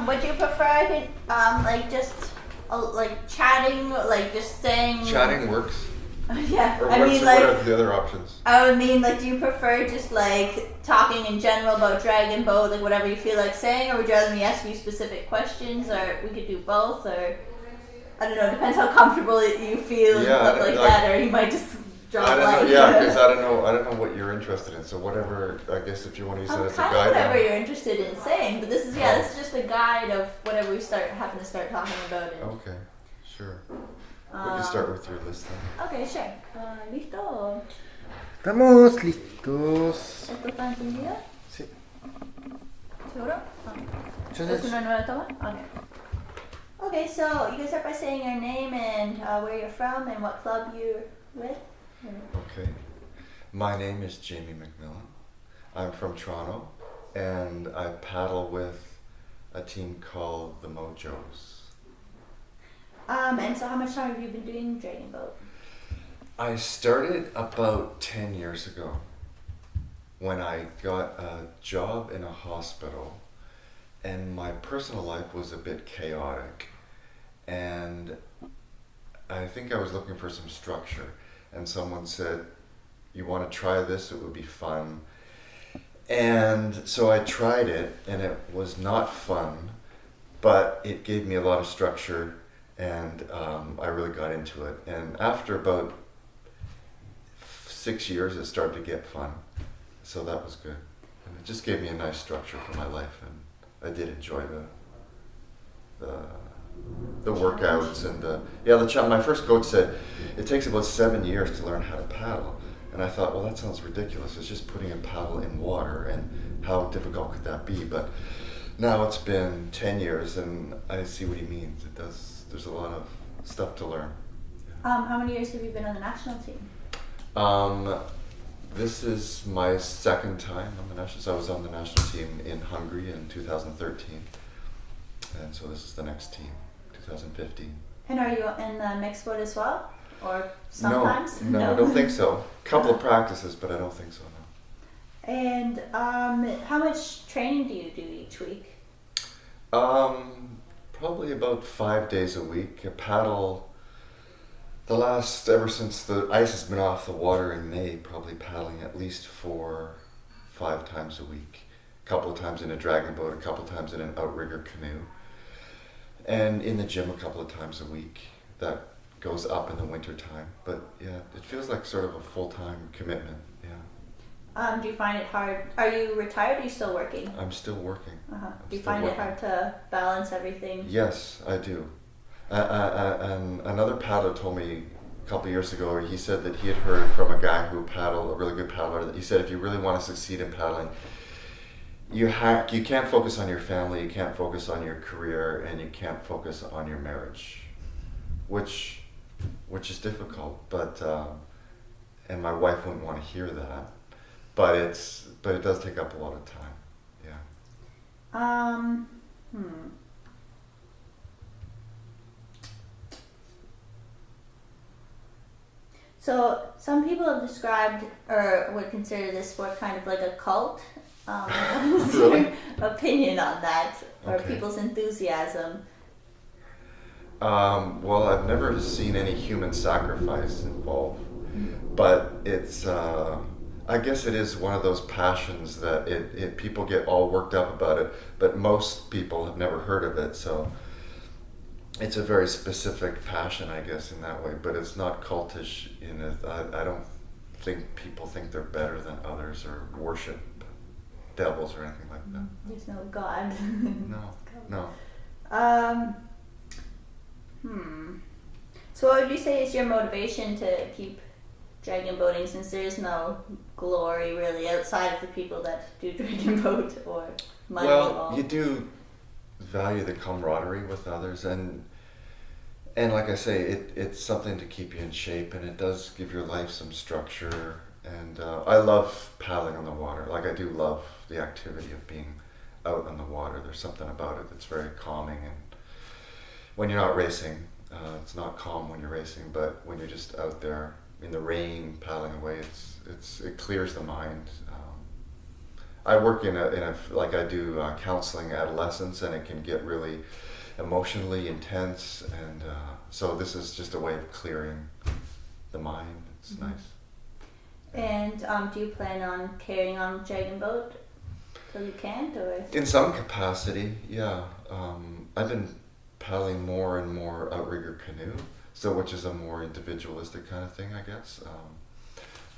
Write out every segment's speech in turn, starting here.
Would you prefer like just like chatting, like just saying? Chatting works. Yeah, Or I mean, what like, are the other options? I would mean, like, do you prefer just like talking in general about Dragon Boat, like whatever you feel like saying, or would you rather me ask you specific questions, or we could do both, or I don't know, depends how comfortable you feel and stuff like that, or you might just drop I don't like. know, yeah, because I don't know what you're interested in. So whatever, I guess if you want to use that as a Kind of guide. whatever you're interested in saying, but this is just a guide of whatever we happen to start talking about it. Okay, sure. We can start with your list then. Okay, sure. ¿Listo? Estamos listos. ¿Esto está encendido? Sí. ¿Seguro? Entonces, ¿Es una nueva toma? Okay. Okay, so you can start by saying your name and where you're from and what club you're with. Okay. My name is James McMillan. I'm from Toronto, and I paddle with a team called the Mojos. And so how much time have you been doing Dragon Boat? I started about 10 years ago when I got a job in a hospital, and my personal life was a bit chaotic, and I think I was looking for some structure, and someone said, you want to try this, it would be fun. And so I tried it, and it was not fun, but it gave me a lot of structure, and I really got into it. And after about 6 years, it started to get fun. So that was good. And it just gave me a nice structure for my life, and I did enjoy the workouts and my first coach said it takes about 7 years to learn how to paddle. And I thought, well, that sounds ridiculous. It's just putting a paddle in water, and how difficult could that be? But now it's been 10 years, and I see what he means. There's a lot of stuff to learn. How many years have you been on the national team? This is my second time on the national. So I was on the national team in Hungary in 2013, and so this is the next team, 2015. And are you in the mixed boat as well, or sometimes? No, I don't think so. Couple of practices, but I don't think so. No. And how much training do you do each week? Probably about 5 days a week. I paddle ever since the ice has been off the water in May, probably paddling at least 4-5 times a week. A couple of times in a dragon boat, a couple of times in an outrigger canoe. And in the gym a couple of times a week. That goes up in the winter time. But yeah, it feels like sort of a full-time commitment, yeah. Do you find it hard? Are you retired or are you still working? I'm still working. Do you find it hard to balance everything? Yes, I do. And another paddler told me a couple of years ago, he said that he had heard from a guy who paddled, a really good paddler, that he said if you really want to succeed in paddling, you can't focus on your family, you can't focus on your career, and you can't focus on your marriage, which is difficult, but and my wife wouldn't want to hear that. But it does take up a lot of time, yeah. So some people have described or would consider this sport kind of like a cult. What's your opinion on that, or people's enthusiasm? Well, I've never seen any human sacrifice involved, but it's. I guess it is one of those passions that people get all worked up about it, but most people have never heard of it, so it's a very specific passion, I guess, in that way, but it's not cultish in it. I don't think people think they're better than others or worship devils or anything like that. There's no God. No. So what would you say is your motivation to keep dragon boating, since there is no glory really outside of the people that do dragon boat or money involved? You do value the camaraderie with others, and like I say, it's something to keep you in shape, and it does give your life some structure. And I love paddling on the water. Like, I do love the activity of being out on the water. There's something about it that's very calming, and when you're not racing, it's not calm when you're racing, but when you're just out there in the rain paddling away, it clears the mind. I work in a like I do counseling adolescents, and it can get really emotionally intense, and so this is just a way of clearing the mind. It's nice. And do you plan on carrying on Dragon Boat till you can't, or? In some capacity, yeah. I've been paddling more and more outrigger canoe, so which is a more individualistic kind of thing, I guess.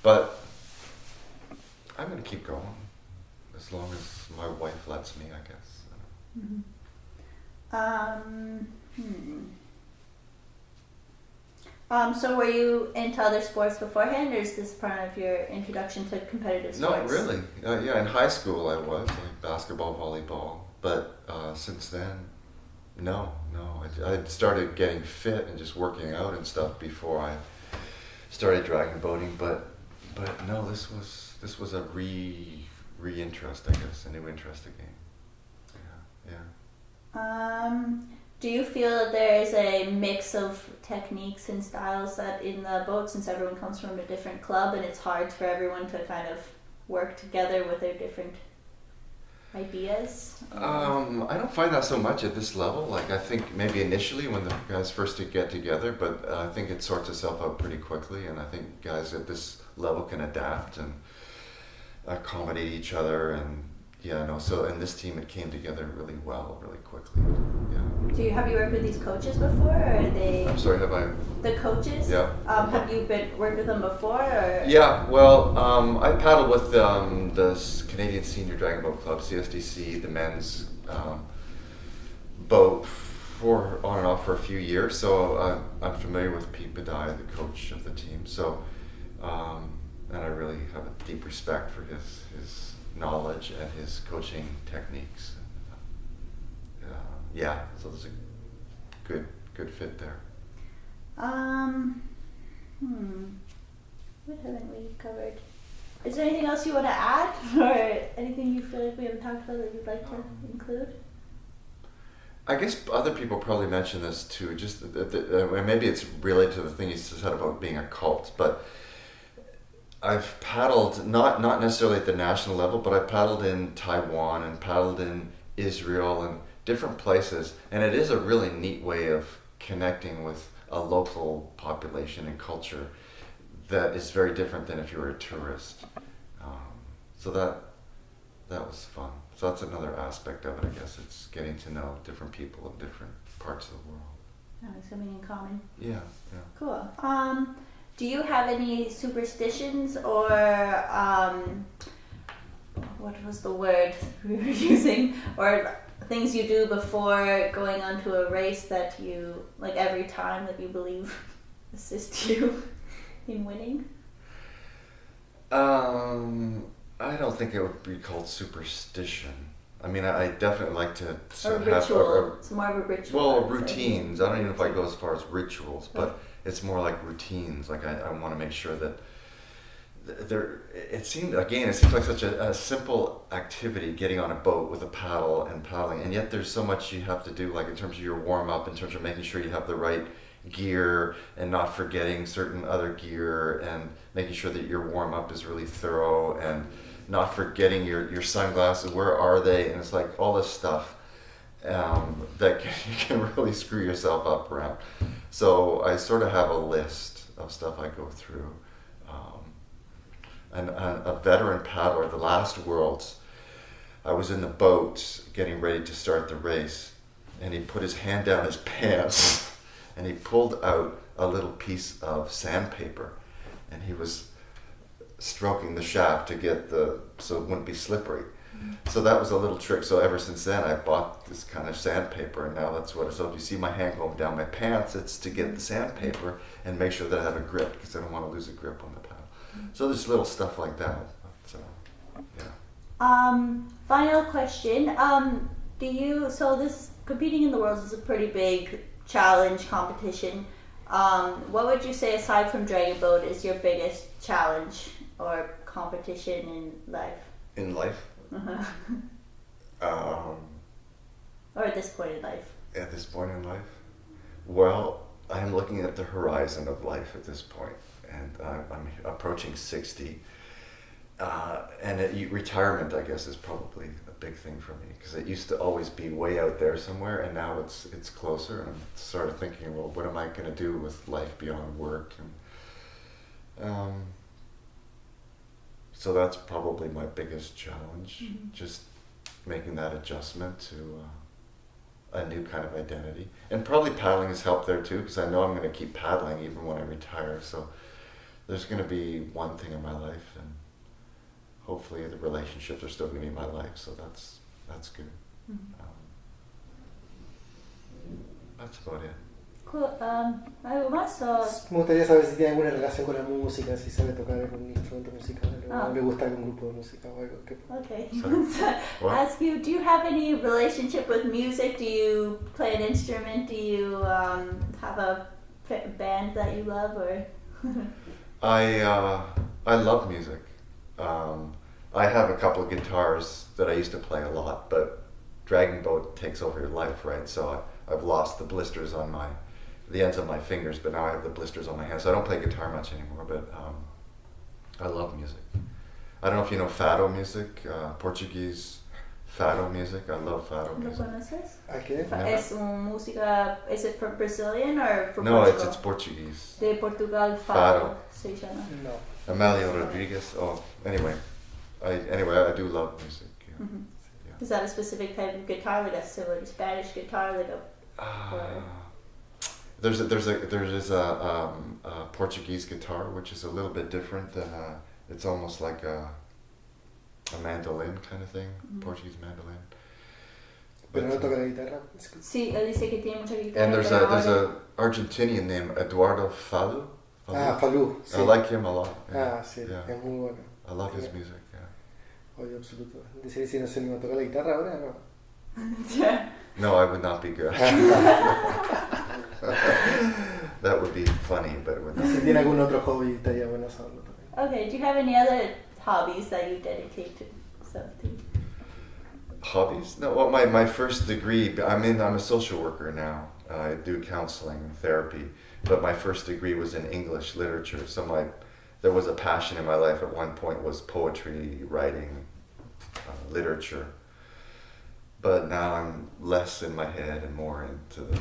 But I'm going to keep going as long as my wife lets me, I guess. So were you into other sports beforehand, or is this part of your introduction to competitive sports? Not really. Yeah, in high school I was, like basketball, volleyball, but since then, no. I started getting fit and just working out and stuff before I started dragon boating, but no, this was a re-interest, I guess, a new interest again. Yeah. Do you feel that there is a mix of techniques and styles that in the boat, since everyone comes from a different club and it's hard for everyone to kind of work together with their different ideas? I don't find that so much at this level. Like, I think maybe initially when the guys first get together, but I think it sorts itself out pretty quickly, and I think guys at this level can adapt and accommodate each other, and so in this team it came together really well, really quickly. Yeah. Have you worked with these coaches before, or are they? I'm sorry, have I? The coaches? Yeah. Have you worked with them before, or? Yeah, well, I paddled with the Canadian Senior Dragon Boat Club, CSDC, the men's boat on and off for a few years, so I'm familiar with Pete Badai, the coach of the team. So, and I really have a deep respect for his knowledge and his coaching techniques. So there's a good fit there. What haven't we covered? Is there anything else you want to add, or anything you feel like we haven't talked about that you'd like to include? I guess other people probably mention this too. Just maybe it's related to the thing you said about being a cult, but I've paddled not necessarily at the national level, but I paddled in Taiwan and paddled in Israel and different places, and it is a really neat way of connecting with a local population and culture that is very different than if you were a tourist. So that was fun. So that's another aspect of it, I guess. It's getting to know different people in different parts of the world. Something in common. Yeah. Cool. Do you have any superstitions, or what was the word we were using, or things you do before going onto a race that you, like every time, that you believe assist you in winning? I don't think it would be called superstition. I mean, I definitely like to Or have ritual. It's more of a ritual. well, routines. I don't even know if I go as far as rituals, but it's more like routines. Like I want to make sure that it seems like such a simple activity, getting on a boat with a paddle and paddling, and yet there's so much you have to do, like in terms of your warm up, in terms of making sure you have the right gear and not forgetting certain other gear, and making sure that your warm up is really thorough, and not forgetting your sunglasses, where are they, and it's like all this stuff that you can really screw yourself up around. So I sort of have a list of stuff I go through. And a veteran paddler, the last Worlds, I was in the boat getting ready to start the race, and he put his hand down his pants and he pulled out a little piece of sandpaper, and he was stroking the shaft to get so it wouldn't be slippery. So that was a little trick. So ever since then, I bought this kind of sandpaper, and now that's what. So if you see my hand going down my pants, it's to get the sandpaper and make sure that I have a grip, because I don't want to lose a grip on the paddle. So there's little stuff like that. So, yeah. Final question. So this competing in the Worlds is a pretty big challenge competition. What would you say, aside from Dragon Boat, is your biggest challenge or competition in life? In life? Or at this point in life? At this point in life? Well, I'm looking at the horizon of life at this point, and I'm approaching 60, retirement, I guess, is probably a big thing for me because it used to always be way out there somewhere, and now it's closer. And I'm sort of thinking, well, what am I going to do with life beyond work? And so that's probably my biggest challenge, just making that adjustment to a new kind of identity. And probably paddling has helped there too, because I know I'm going to keep paddling even when I retire. So there's going to be one thing in my life, and hopefully the relationships are still going to be in my life. So that's good. That's about it. Cool. ¿Algo más? O... Me gustaría saber si tiene alguna relación con la música, si sabe tocar algún instrumento musical, o le gusta algún grupo de música o algo. Okay. So, ask you, do you have any relationship with music? Do you play an instrument? Do you have a band that you love, or? I love music. I have a couple of guitars that I used to play a lot, but Dragon Boat takes over your life, right? So I've lost the blisters on the ends of my fingers, but now I have the blisters on my hands. So I don't play guitar much anymore, but I love music. I don't know if you know fado music, Portuguese fado music. I love fado ¿Lo music. conoces? ¿A qué? Es música. Is it from Brazilian or from No, Portugal? it's Portuguese. De Portugal, Fado. fado. Se llama. No. Amelio Rodriguez. Oh, anyway, I do love music. Yeah. Is that a specific type of guitar, like a similar Spanish guitar, like a? There's a Portuguese guitar which is a little bit different than it's almost like a mandolin kind of thing, Portuguese mandolin. Pero no toca la guitarra. Sí, él dice que tiene mucha guitarra. And there's a Argentinian named Eduardo Falu. Falú. Sí. I like him a lot. Yeah. Sí, Yeah. es muy bueno. I love his music. Yeah. Oye, absoluto. Decir si no se anima a tocar la guitarra ahora, no. No, I would not be good. That would be funny, but it would not. Si tiene algún otro hobby, estaría bueno saberlo también. Okay, do you have any other hobbies that you dedicate to something? Hobbies? No. Well, my first degree. I'm a social worker now. I do counseling and therapy, but my first degree was in English literature. So there was a passion in my life at one point was poetry, writing, literature. But now I'm less in my head and more into the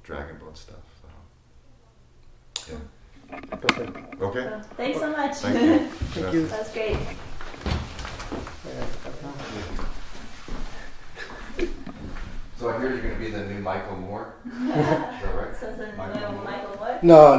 Dragon Boat stuff. So. Yeah. Perfect. Okay. So, thanks so much. Thank you. Thank you. That's great. So I hear you're going to be the new Michael Moore. Is that right? So, Michael, what? No.